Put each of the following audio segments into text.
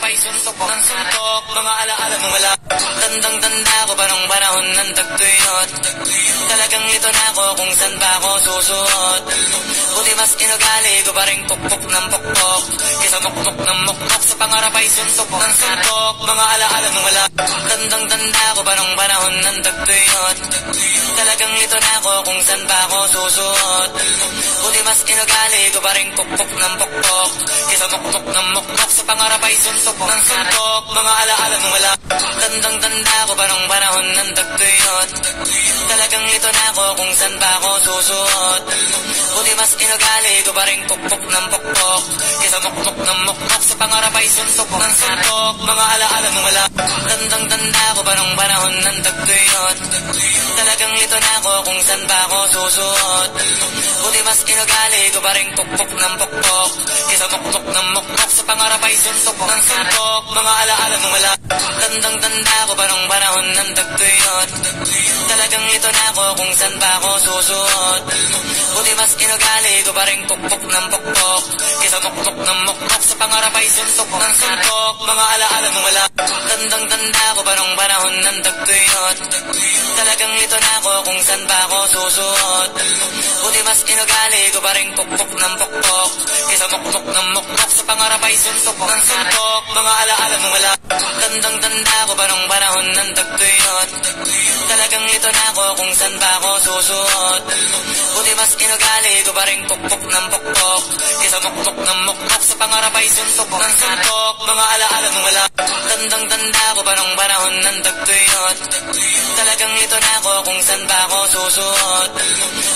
pangarap ay suntok ng suntok. Mga alaala mong wala. Tandang-tanda ko pa nung panahon ng tagtuyot. Talagang ito na ako kung saan ba ako susuot. Buti mas inugali ko pa rin pukpok ng pukpok kesa mukmok ng mukmok. Sa pangarap ay suntok ng suntok. Mga alaala mong wala. Tandang-tanda ko pa nung panahon ng tagtuyot. Talagang ito na ako kung saan ba ako susuot. Buti mas inugali ko pa rin pukpok ng pukpok kesa mukmok ng mukmok. Sa pangarap ay suntok ng suntok. Mga alaala mong wala. Tandang-tanda ko pa nung panahon ng tagtuyot. Talagang ito na ako kung saan ba ako susuot. Buti mas inugali ko pa rin pukpok ng pukpok kesa mukmok ng mukmok. Sa pangarap ay suntok ng suntok. Mga alaala mong wala. Tandang-tanda ko pa nung panahon ng tagtuyot. Talagang ito na ako kung saan ba ako susuot. Buti mas inugali ko pa rin pukpok ng pukpok kesa mukmok ng mukmok. Sa pangarap ay suntok ng suntok. Mga alaala mong wala. Tandang-tanda ko pa nung panahon ng tagtuyot. Talagang ito na ako kung saan ba ako susuot. Buti mas inugali ko pa rin pukpok ng pukpok kesa mukmok ng mukmok. Sa pangarap ay suntok ng suntok. Mga alaala mong wala. Tandang-tanda ko pa nung panahon ng tagtuyot. Talagang ito na ako kung saan ba ako susuot. Buti mas inugali ko pa rin pukpok ng pukpok kesa mukmok ng mukmok. Sa pangarap ay suntok ng suntok. Mga alaala mong wala. Tandang-tanda ko pa nung panahon ng tagtuyot. Talagang ito na ako kung saan ba ako susuot. Buti mas inugali ko pa rin pukpok ng pukpok kesa mukmok ng mukmok. Sa pangarap ay suntok ng suntok. Mga alaala mong wala. Tandang-tanda ko pa nung panahon ng tagtuyot. Talagang ito na ako kung saan ba ako susuot.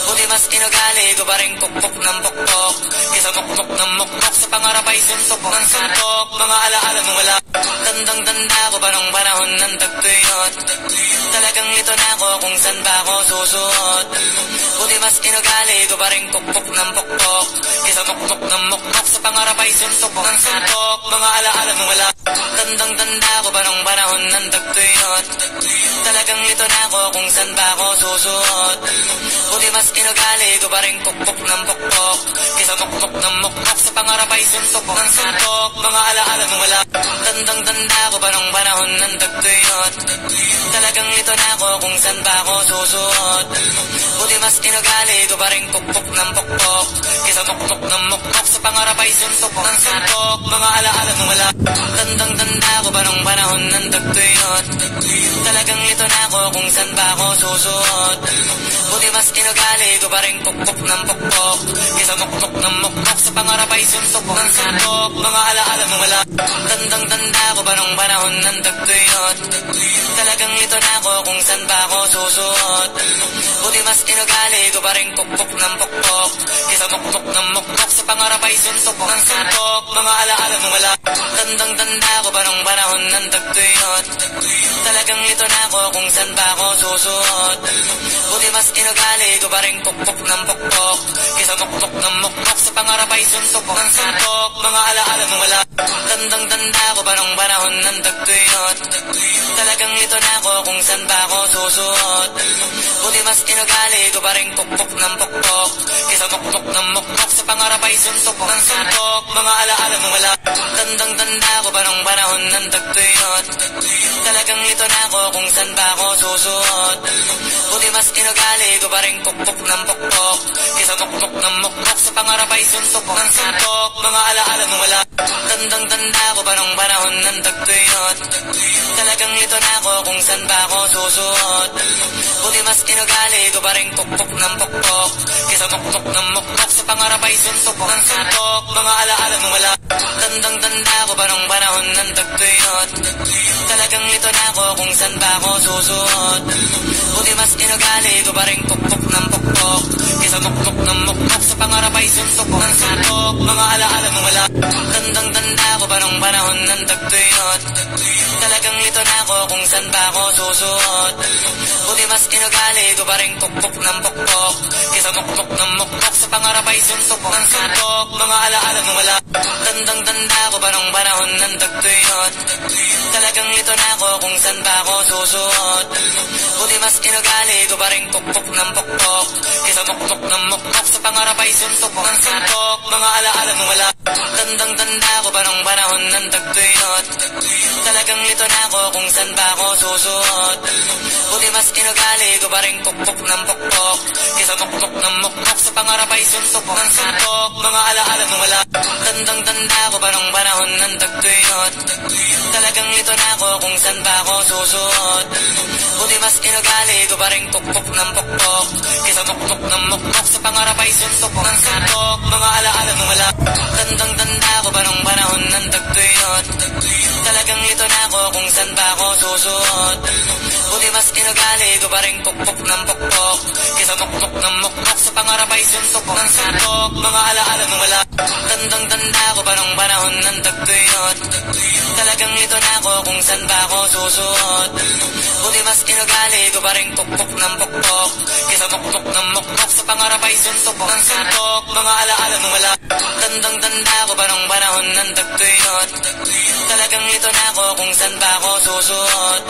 Buti mas inugali ko pa rin pukpok ng pukpok kesa mukmok ng mukmok. Sa pangarap ay suntok ng suntok. Mga alaala mong wala. Tandang-tanda ko pa nung panahon ng tagtuyot. Talagang ito na ako kung saan ba ako susuot. Buti mas inugali ko pa rin pukpok ng pukpok kesa mukmok ng mukmok. Sa pangarap ay suntok ng suntok. Mga alaala mong wala. Tandang-tanda ko pa nung panahon ng tagtuyot. Talagang ito na ako kung saan ba ako susuot. Buti mas inugali ko pa rin pukpok ng pukpok kesa mukmok ng mukmok. Sa pangarap ay suntok ng suntok. Mga alaala mong wala. Tandang-tanda ko pa nung panahon ng tagtuyot. Talagang ito na ako kung saan ba ako susuot. Buti mas inugali ko pa rin pukpok ng pukpok kesa mukmok ng mukmok. Sa pangarap ay suntok ng suntok. Mga alaala mong wala. Tandang-tanda ko pa nung panahon ng tagtuyot. Talagang ito na ako kung saan ba ako susuot. Buti mas inugali ko pa rin pukpok ng pukpok kesa mukmok ng mukmok. Sa pangarap ay suntok ng suntok. Mga alaala mong wala. Tandang-tanda ko pa nung panahon ng tagtuyot. Talagang ito na ako kung saan ba ako susuot. Buti mas inugali ko pa rin pukpok ng pukpok kesa mukmok ng mukmok. Sa pangarap ay suntok ng suntok. Mga alaala mong wala. Tandang-tanda ko pa nung panahon ng tagtuyot. Talagang ito na ako kung saan ba ako susuot. Buti mas inugali ko pa rin pukpok ng pukpok kesa mukmok ng mukmok. Sa pangarap ay suntok ng suntok. Mga alaala mong wala. Tandang-tanda ko pa nung panahon ng tagtuyot. Talagang ito na ako kung saan ba ako susuot. Buti mas inugali ko pa rin pukpok ng pukpok kesa mukmok ng mukmok. Sa pangarap ay suntok ng suntok. Mga alaala mong wala. Tandang-tanda ko pa nung panahon ng tagtuyot. Talagang ito na ako kung saan ba ako susuot. Buti mas inugali ko pa rin pukpok ng pukpok kesa mukmok ng mukmok. Sa pangarap ay suntok ng suntok. Mga alaala mong wala. Tandang-tanda ko pa nung panahon ng tagtuyot. Talagang ito na ako kung saan ba ako susuot. Buti mas inugali ko pa rin pukpok ng pukpok kesa mukmok ng mukmok. Sa pangarap ay suntok ng suntok. Mga alaala mong wala. Tandang-tanda ko pa nung panahon ng tagtuyot. Talagang ito na ako kung saan ba ako susuot. Buti mas inugali ko pa rin pukpok ng pukpok kesa mukmok ng mukmok. Sa pangarap ay suntok ng suntok. Mga alaala mong wala. Tandang-tanda ko pa nung panahon ng tagtuyot. Talagang ito na ako kung saan ba ako susuot. Buti mas inugali ko pa rin pukpok ng pukpok kesa mukmok ng mukmok. Sa pangarap ay suntok ng suntok. Mga alaala mong wala. Tandang-tanda ko ako pa nung panahon ng tagtuyot. Talagang lito na ako kung saan ba ako susuot. Buti mas inugali ko pa rin pukpok ng pukpok kaysa mukmok ng mukmok sa pangarap ay suntok ng suntok. Mga alaala mo wala, tandang-tanda ko pa nung panahon ng tagtuyot. Talagang lito na ako kung saan ba ako susuot. Buti mas inugali ko pa rin pukpok ng pukpok kaysa mukmok ng mukmok sa pangarap ay suntok ng suntok. Mga alaala mo wala, tandang-tanda ko pa nung panahon ng tagtuyot. Talagang lito na ako kung saan ba ako susuot. Buti mas inugali ko pa rin pukpok ng pukpok kaysa mukmok ng mukmok sa pangarap ay suntok ng suntok. Mga alaala mo wala, tandang-tanda ko pa nung panahon ng tagtuyot. Talagang lito na ako kung saan ba ako susuot. Buti mas inugali ko pa rin pukpok ng pukpok kaysa mukmok ng mukmok sa pangarap ay suntok ng suntok. Mga alaala mo wala, tandang-tanda ko pa nung panahon ng tagtuyot. Talagang lito na ako kung saan ba ako susuot. Buti mas inugali ko pa rin pukpok ng pukpok kaysa mukmok ng mukmok sa pangarap ay suntok ng suntok. Mga alaala mo wala, tandang-tanda ko pa nung panahon ng tagtuyot. Talagang lito na ako kung saan ba ako susuot.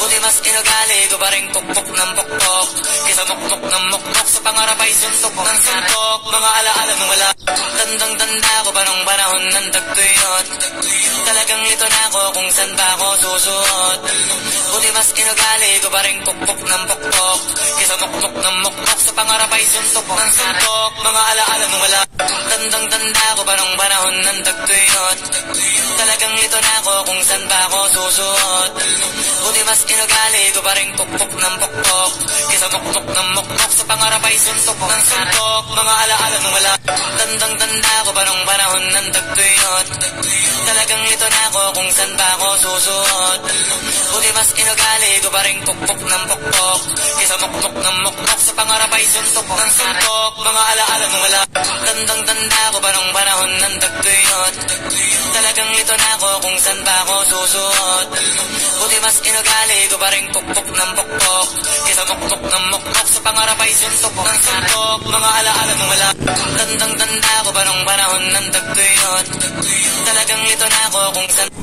Buti mas inugali ko pa rin pukpok ng pukpok kaysa mukmok ng mukmok sa pangarap ay suntok ng suntok. Mga alaala mo wala, tandang-tanda ko pa nung panahon ng tagtuyot. Talagang lito na ako kung saan ba ako susuot. Buti mas inugali ko pa rin pukpok ng pukpok kaysa mukmok ng mukmok sa pangarap ay suntok ng suntok. Mga alaala mo wala, tandang-tanda ko pa nung panahon ng tagtuyot. Talagang lito na ako kung saan ba ako susuot. Buti mas inugali ko pa rin pukpok ng pukpok kaysa mukmok ng mukmok sa pangarap ay suntok ng suntok. Mga alaala mo wala, tandang-tanda ko pa nung panahon ng tagtuyot. Talagang lito na ako kung saan ba ako susuot. Buti mas inugali ko pa rin pukpok ng pukpok kaysa mukmok ng mukmok sa pangarap ay suntok ng suntok. Mga alaala mo wala, tandang-tanda ko pa nung panahon ng tagtuyot. Talagang lito na ako kung saan ba ako susuot. Buti mas inugali ko pa rin pukpok ng pukpok kaysa mukmok ng mukmok sa pangarap ay suntok ng suntok. Mga alaala mo wala, tandang-tanda ko pa nung panahon ng tagtuyot. Talagang lito na ako kung saan